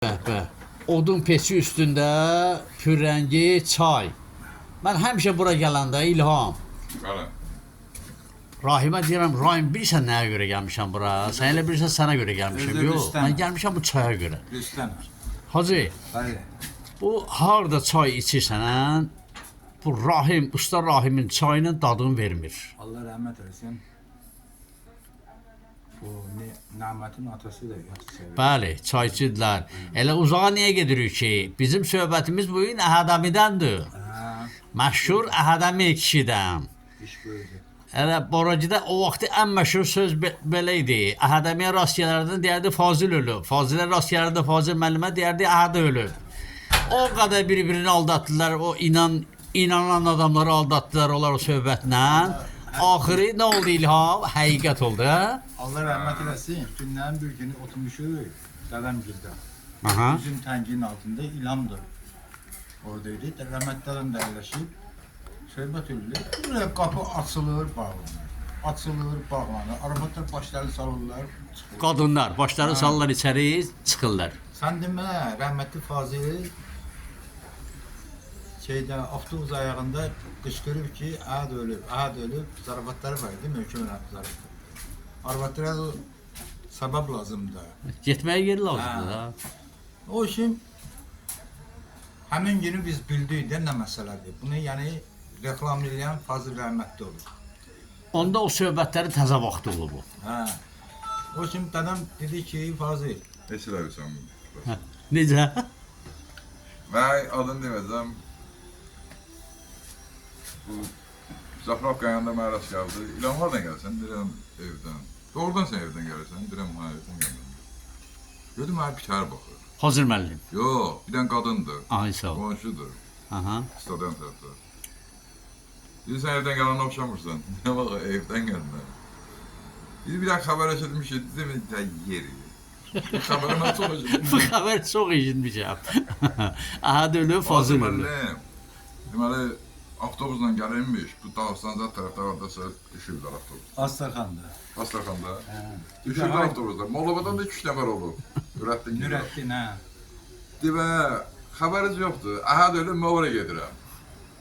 Bəh. Odun peçi üstündə pürrəngi çay. Mən həmişə bura gələndə İlham, Bəli. Rahimə deyirəm, Rahim bilirsən nəyə görə gəlmişəm bura? Sən elə bilirsən sənə görə gəlmişəm. Özür Yox, istəmə. mən gəlmişəm bu çaya görə. Rüstəm. Hacı, Bəli. bu harda çay içirsən, bu Rahim, usta Rahimin çayının dadını vermir. Allah rəhmət eləsin. Bu Namətin atası da yaxşı sevir. Bəli, çayçıdırlar. Elə uzağa niyə gedirik ki? Bizim söhbətimiz bu gün Əhədəmidəndir. Ha, Məşhur Əhədəmi kişidən. iş buyurdu. Elə Boracıda o vaxtı ən məşhur söz belə idi. Əhədəmiyə rast gələrdən deyərdi Fazil ölüb. Fazilə rast gələrdə Fazil müəllimə deyərdi Əhədə ölüb. O qədər bir-birini aldatdılar. O inanan adamları aldatdılar onlar o söhbətlə. Axırı nə oldu İlham? Həqiqət oldu, hə? Allah rəhmət eləsin. Günlərin bir günü oturmuşuq Dədəmgildə. Aha. Üzüm tənginin altında İlhamdır. Oradaydı. Rəhmət dədəm də əyləşib. Söhbət edilir. Buraya qapı açılır, bağlanır. Açılır, bağlanır. Arabadlar başları salırlar, çıxır. Qadınlar başları salırlar içəri, çıxırlar. Sən demə, rəhmətli Fazil avtobus ayağında qışqırıb ki, Əhəd ölüb, zarafatları var idi, möhkəm zarafatları. Arvadlara da səbəb lazımdır. Getməyə yer lazımdır da. O işin həmin günü biz bildik də nə məsələdir. Bunu yəni reklam edən Fazil rəhmətli olur. Onda o söhbətləri təzə vaxt olub bu. Hə. O işin dədəm dedi ki, Fazil, Heç eləvirsən. Hə. Necə? Və adını deməyəcəm. Bu Zapravka yanında mənə rast gəldi. İlham hardan gəlsən? Deyirəm evdən. Doğrudan sən evdən gəlirsən? Deyirəm hə evdən gəlirəm. Gördüm mənə bir tər baxır. Hazır müəllim. Yox, bir dənə qadındır. Ay sağ ol. Qonşudur. Aha. Stadion tərəfdə. Deyir sən evdən gələn oxşamırsan. Nə bax evdən gəlmə. Bir dənə xəbər eşitmiş ki, dedim də yeri. Bu xəbəri mən çox eşitmişəm. Bu xəbər çox eşitmişəm. Əhəd ölüb, Fazil ölüb. Deməli, avtobusla gəlirmiş, bu Dağıstanca tərəfdə haradasa düşüblər avtobus. Astarxanda. Astraxanda. Hə. Düşüblər avtobusda. Mollabadan da 2 nəfər olub. Nürəddin gidir. Nürəddin, hə. Demə, xəbəriniz yoxdur. Əhəd ölüb, mən oraya gedirəm.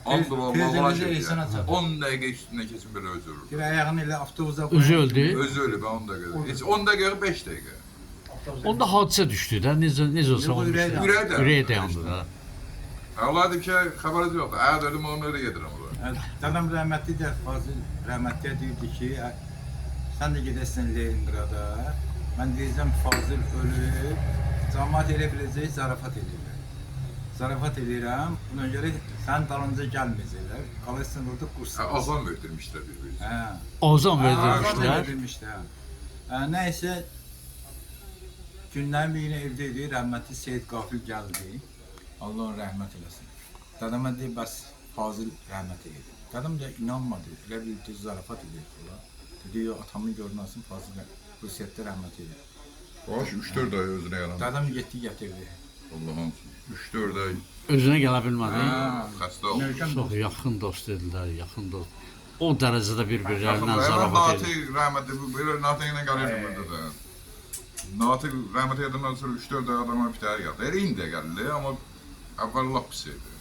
Andırlar, mağala Tezliklə gedir. 10 dəqiqə üstündən keçin belə özü ölür. Bir ayağını elə avtobusa Özü öldü. Özü ölüb, 10 dəqiqə. Heç 10 dəqiqə, 5 dəqiqə. Onda hadisə düşdü də. Necə olsa Yox, olmuş. ürəkdən. Ürəkdən. Ürək dayandı da. Olaydı ki, xəbəriniz yoxdur. Əhəd ölüb, mən oraya gedirəm oraya. Dədəm rəhmətli də Fazil rəhmətliyə deyirdi ki, sən də gedəsən Leningrada. Mən deyəcəm Fazil ölüb, cəmaət elə biləcək, zarafat edirlər. Zarafat edirəm, buna görə sən dalınca gəlməyəcəklər. Qalırsın orada qursan. Azan verdirmişlər bir-birini. Hə. Ozan Azan verdirmişlər. verdirmişlər. Nəysə, günlərin bir günü evdə idi, rəhmətli Seyid Qafil gəldi. Allah ona rəhmət eləsin. Dədəmə deyib, bəs Fazil rəhmət edir. Dədəm də inanmadı, elə bildi, zarafat edir. Dedi, yox, atamın görünəsin, Fazil Rusiyyətdə rəhmət edir. Baş 3-4 ay özünə yalan. Dədəm getdi, gətirdi. Allah'ım 3-4 ay. Özünə gələ bilmədi. Xəstə olmuş. Möhkəm Çox yaxın dost dedilər, yaxın dost. O dərəcədə bir-birlərindən zarafat edir. Natiq rəhmətli, belə Natiq ilə gəlirdim burada da. Natiq rəhmət edəndən sonra 3-4 ay adama bir təhər gəldi. Elə indi də gəldi, amma əvvəl lap pis idi.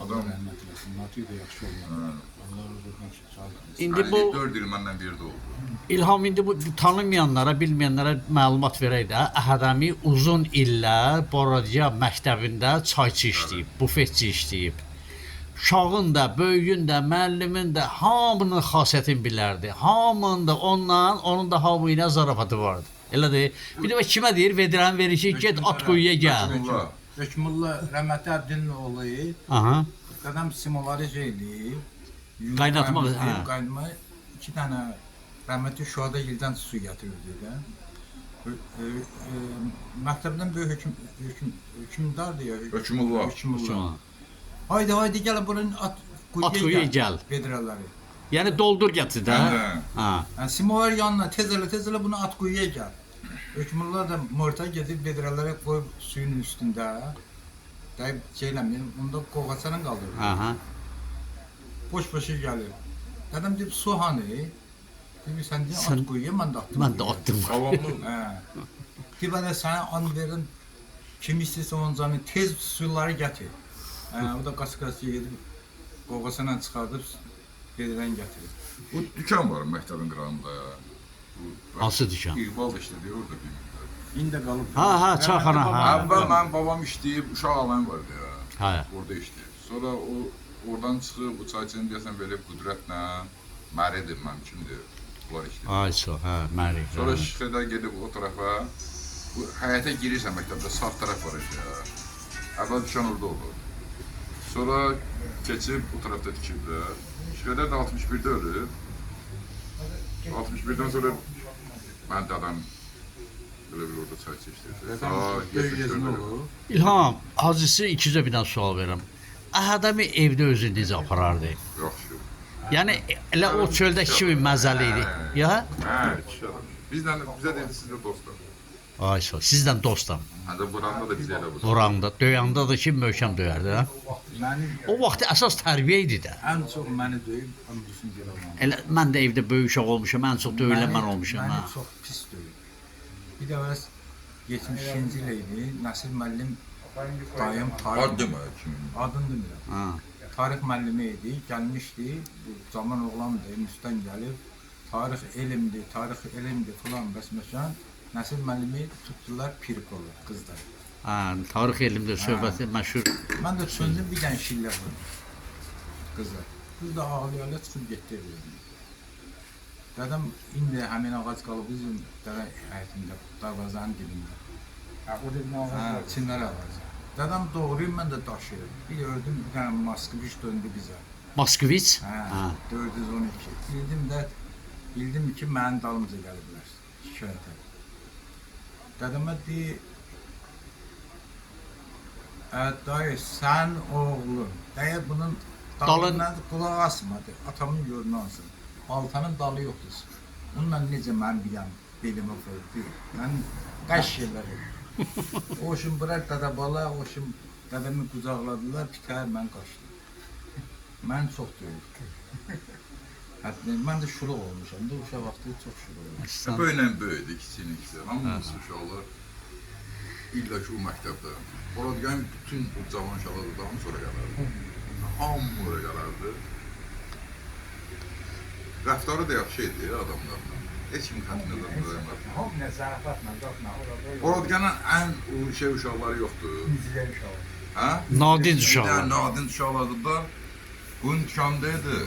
Allah rəhmət eləsin, Natiq də yaxşı olmalı. Allah rızqından sağ İndi bu 4 il məndən birdə oldu. İlham indi bu tanımayanlara, bilməyənlərə məlumat verək də. Əhədəmi uzun illər Boracıya məktəbində çayçı işləyib, bufetçi işləyib. Uşağın da, böyüyün də, müəllimin də hamının xasiyyətini bilərdi. Hamının da onun da hamı ilə zarafatı vardı. Elədir. Bir də kimə deyir, vedirən verir ki, get at quyuya gəl. Allah. Hökmullah rəhmətli Əbdinin oğlu, Aha. qadam simoları eləyib. Qaynatmaq, hə. Qaynatmaq, 2 dənə rəhmətli Şuhada Yildən su gətirirdi də. Məktəbdən böyük hökümdardır ya. Hökmullah. Hökmullah. Haydi gəlin bunun at quyuya gəl. Vedrələri. Yəni doldur gətir də. Hə. Ha. Yəni simovar yanına tez elə bunu at quyuya gəl. Hökmullah da morta gedib vedrələri qoyub suyun üstündə. Deyib şeyləmir, onda qoğaçanın qaldırır. Aha. Boş-boşa gəlir. Dedim deyib su hanı? Deyib sən deyib at quyuya, mən də attım. Mən də attım. Savamlı. Hə. Deyib də sənə and verin Kim istəyirsə onun canı tez suları gətir. O da qas-qas yeyib, qoğasına çıxardıb gedirən gətirir. Bu dükan var məktəbin qırağında. Hansı dükan? İqbal da işlədir orada bilmirəm. İndi qalıb. Ha, çayxana, ha. Əvvəl mənim babam işləyib, uşaq alan vardı ya. Hə. Orada işləyib. Sonra o oradan çıxıb bu çayçını deyəsən belə qüdrətlə Məridir mənim kimdir? Bunlar işləyir. Ay sağ, hə, Məri. Sonra Şıxədə gedib o tərəfə bu həyətə girirsən məktəbdə sağ tərəf var idi ya. Əvvəl dükan orada olur. Sonra keçib o tərəfdə tikiblər. Şıxədə də 61-də ölüb. 61-dən sonra mən dadam belə bir orada çay içdi. İlham, Hacısı ikizə bir dənə sual verirəm. Adamı evdə özü necə aparardı? Yaxşı. Yəni elə o çöldəki kimi məzəli idi. Ya? Hə, kişi adam. Bizə dedi sizlə dostlar. Ay sağ, sizdən dostam. Hədə buranda da bizə elə bu. Vuranda, döyəndə də ki, möhkəm döyərdi, hə? O vaxt əsas tərbiyə idi də. Ən çox məni döyüb, ömrüsünü görəməm. Elə mən də evdə böyük uşaq olmuşam, ən çox döyülən mən olmuşam, Məni hə. çox pis döyüb. Bir də bəs 72-ci il idi, Nəsir müəllim dayım tarix Ad demə kimin. adını demirəm. Ha. Tarix müəllimi idi, gəlmişdi. Bu zaman oğlandı, Müstən gəlib. Tarix elmdir filan bəsməşən. Nəsir müəllimi tutdular Pirkolu qızlar. Ha, tarix elmdə söhbəti məşhur. Mən də çöndüm bir dənə şillə vurdum qıza. Qız da ağlayarla çıxıb getdi evlərinə. Dedim, indi həmin ağac qalıb bizim dəvə həyətində, darvazanın dibində. O dedin ağac Hə, var. Çinlər ağacı. Dedim, doğruyum, mən də daşıyım. Bir gördüm, bir dənə Moskviç döndü bizə. Moskviç? Hə, 412. Bildim ki, mənim dalımıza gəliblər, şikayətə. Dedimə deyir, dayı, sən oğlun, dəyə bunun dalından qulaq asmadı, atamın yolunu alsın. Baltanın dalı yoxdur. Bununla necə mən biləm, belimə qoydu. Mən qəş yerləri. O şimdi bırak dada bala, o şimdi dedemi qucaqladılar, pitər, mən qaçdım. Mən çox döyüldüm. Hətta mən də şuluq olmuşam, da uşaq vaxtı çox şuluq olmuşam. Böylə böyüdü, kiçinin ikisi. Hamımız uşaqlar illa ki o məktəbdə. Orada gələn bütün bu cavan uşaqlar da daha sonra gələrdi. Hamı oraya gələrdi. Rəftarı da yaxşı idi adamlarla. Heç kim xəttinə də qoyamadı. Hop ne zarafatla, dokna, orada Orada gələn ən uşaqları yoxdur. izler uşağı. Hə? Nadin Bir uşaqlar. dənə nadin uşaqlardı da bunun dükandaydı.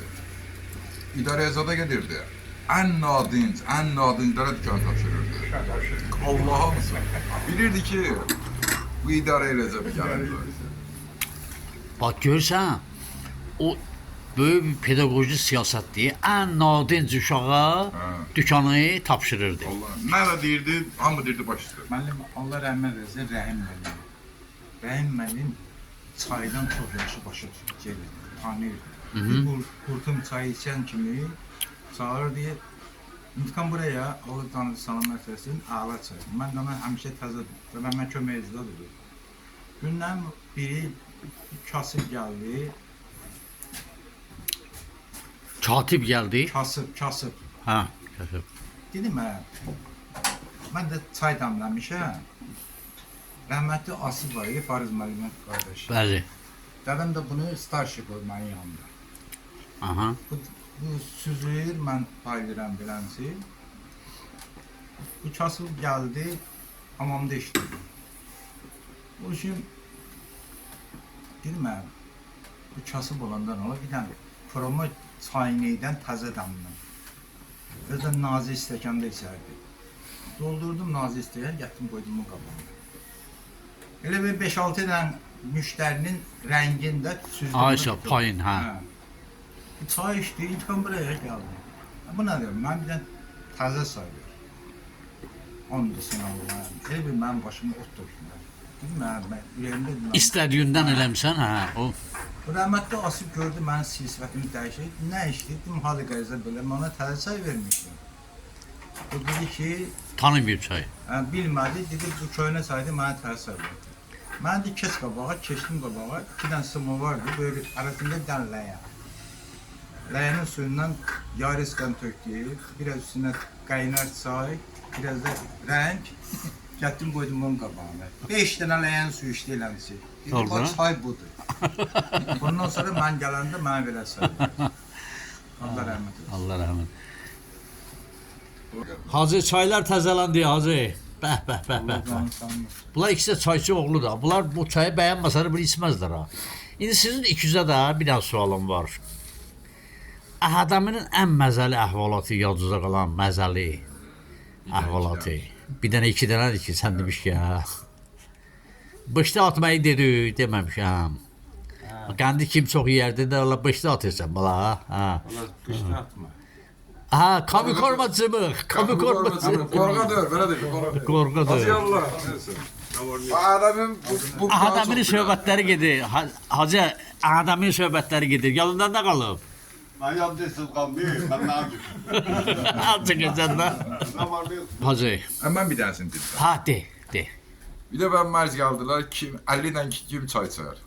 İdarəzada gedirdi. Ən nadinlərə dükan tapşırırdı. Allah'a mısın? Bilirdi ki bu idarə eləcə bir gəlirdi. Bax görsən, o böyük bir pedaqoji siyasətdir. Ən nadinc uşağa dükanı tapşırırdı. Allah. Nə də deyirdi, hamı deyirdi baş üstə. Müəllim, Allah rəhmət etsin, Rəhim müəllim. Rəhim müəllim çaydan çox yaxşı başa gelir, tanıyır. Qurtum çay içən kimi çağırır deyir, İntiqam buraya, Allah tanıdı salamat versin, ağla çay. Mən də ona həmişə təzədir və mən kömək edildə durur. Gündən biri kasıb gəldi, Katib gəldi. kasıb. Hə, katib. Dedim mən də çay damlamışam. Rəhmətli Asif var idi, Fariz müəllimin qardaşı. Bəli. Dedim də bunu starşı qoymayın yanında. Aha. Bu süzülür, mən paylayıram beləncə. Bu kasıb gəldi, hamamda işlədi. O işim, dedim bu kasıb olandan ola bir dənə kroma çaynəkdən təzə damla. Özdən nazi stəkanda içərdi. Doldurdum nazi stəkan, gətirdim qoydum o qabağına. Elə bir 5-6 dənə müştərinin rəngində süzdüm. Ayşə, payın, hə. Çay içdi, İntiqam buraya gəldi. Bu nədir? Mən bir dənə təzə sayıyorum. Onu da sınavlayayım. Elə bir mənim başımı ot dökdülər. Dedim, ürəyimdə dedim. İstədiyindən eləmsən, hə, o. Bu rəhmətli Asif gördü mənim sifətimi dəyişir. Nə işdi? Dedim, hadi qərizə belə. Mən ona təzə çay vermişdim. O dedi ki, Tanımayıb çayı. bilmədi, dedi bu köynə çaydı, mənə təzə çay verdi. Mən də keç qabağa, keçdim qabağa. 2 dənə sıma vardı, böyle arasında bir dənə ləyə. Ləyənin suyundan yarısqan tökdü, biraz üstünə qaynar çay, biraz da rəng. Getdim qoydum bunun qabağına. 5 dənə ləyən su içdi eləmsi. Dedim, Sonra? o çay budur. Bundan sonra mən gələndə mənə belə söyledi. Allah rəhmət eylesin. Allah rəhmət. Hacı çaylar təzələndi hacı. Bəh bəh bəh bəh. bəh. Bunlar ikisi də çayçı oğludur. Bunlar bu çayı bəyənməsələr bunu içməzlər ha. İndi sizin ikizə də bir dənə sualım var. Əhədəminin ən məzəli əhvalatı yadınıza qalan məzəli əhvalatı. Bir dənə iki dənədir ki, sən demiş ki, hə. Bışda atmayı dedi, deməmişəm. Qəndi kim çox yeyərdi də, Allah bışda atırsan bala, ha. Allah qışda atma. Ha, kamik olma cımıq, kamik olma cımıq. Qorğa deyil, belə deyil, qorğa deyil. Qorqadır. Allah. Adamın bu Əhədəminin söhbətləri gedir, hacı, Əhədəminin söhbətləri gedir, yalından da qalıb. Ben yalnızsız kalmayayım, ben ne yapayım? Hacı gözəndə. Hacı, Mən bir dənəsini dedim. ha, de. Bir də mən mərz gəldılar, 50 ilə kim çay içər?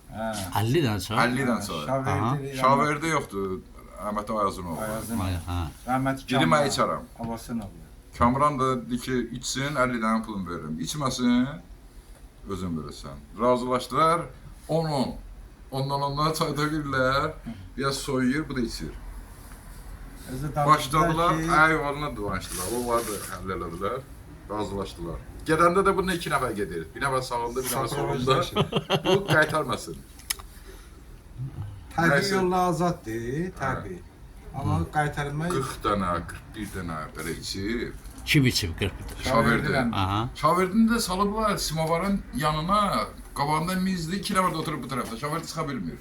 50 dənə çay. 50 ilə çay. Şaverdə yoxdur, Əhməd Ayazınov. Ayazın. Ha. Rəhmət Gedim mən içərəm. Havasını alır. Kamran da dedi ki, içsin, 50 dənə pulunu veririm. İçməsin, özün verirsən. Razılaşdılar, 10-10. Ondan çay dökürlər, biraz soyuyur, bu da içir. Başladılar, eyvalına duvançdılar. O vardı, həll elədilər, razılaşdılar. Gedəndə də bununla 2 nəfər gedir. Bir nəfər sağında, bir nəfər solunda. Bu qaytarmasın. Təbii Nəysə. yolla azaddır, təbii. Amma qaytarmaq 40 dənə, 41 dənə belə içir. Kim içib 40 Şaverdi. Aha. Şaverdini də salıblar simovarın yanına. Qabağında mizli 2 nəfər də oturub bu tərəfdə. Şaverdi çıxa bilmir.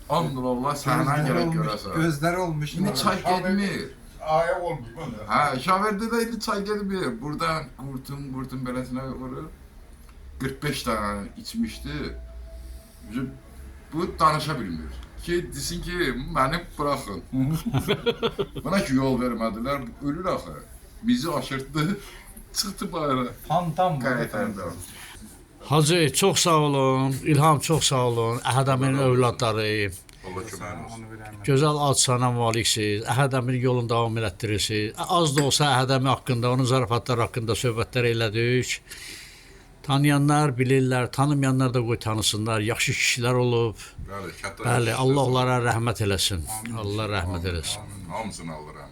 Allah səhnən gərək görəsən. Gözləri olmuş. İndi çay getmir. Ayak olmuş bana. Hə, Şaverdə də indi çay getmir. Buradan qurtun beləsinə vurur. 45 dənə içmişdi. Bu danışa bilmir. Ki desin ki, məni buraxın. Buna ki yol vermədilər, ölür axı. Bizi aşırtdı, çıxdı bayıra. Fantam var. Qayıtanda. Hacı, çox sağ olun. İlham, çox sağ olun. Əhədəminin övladları. Allah kömək olsun. Gözəl ad sana maliksiz. Əhədəmin yolunu davam elətdirirsiniz. Az da olsa Əhədəmi haqqında, onun zarafatları haqqında söhbətlər elədik. Tanıyanlar bilirlər, tanımayanlar da qoy tanısınlar. Yaxşı kişilər olub. Bəli, Bəli, Allah onlara rəhmət eləsin. Allah rəhmət eləsin. Hamısını alır.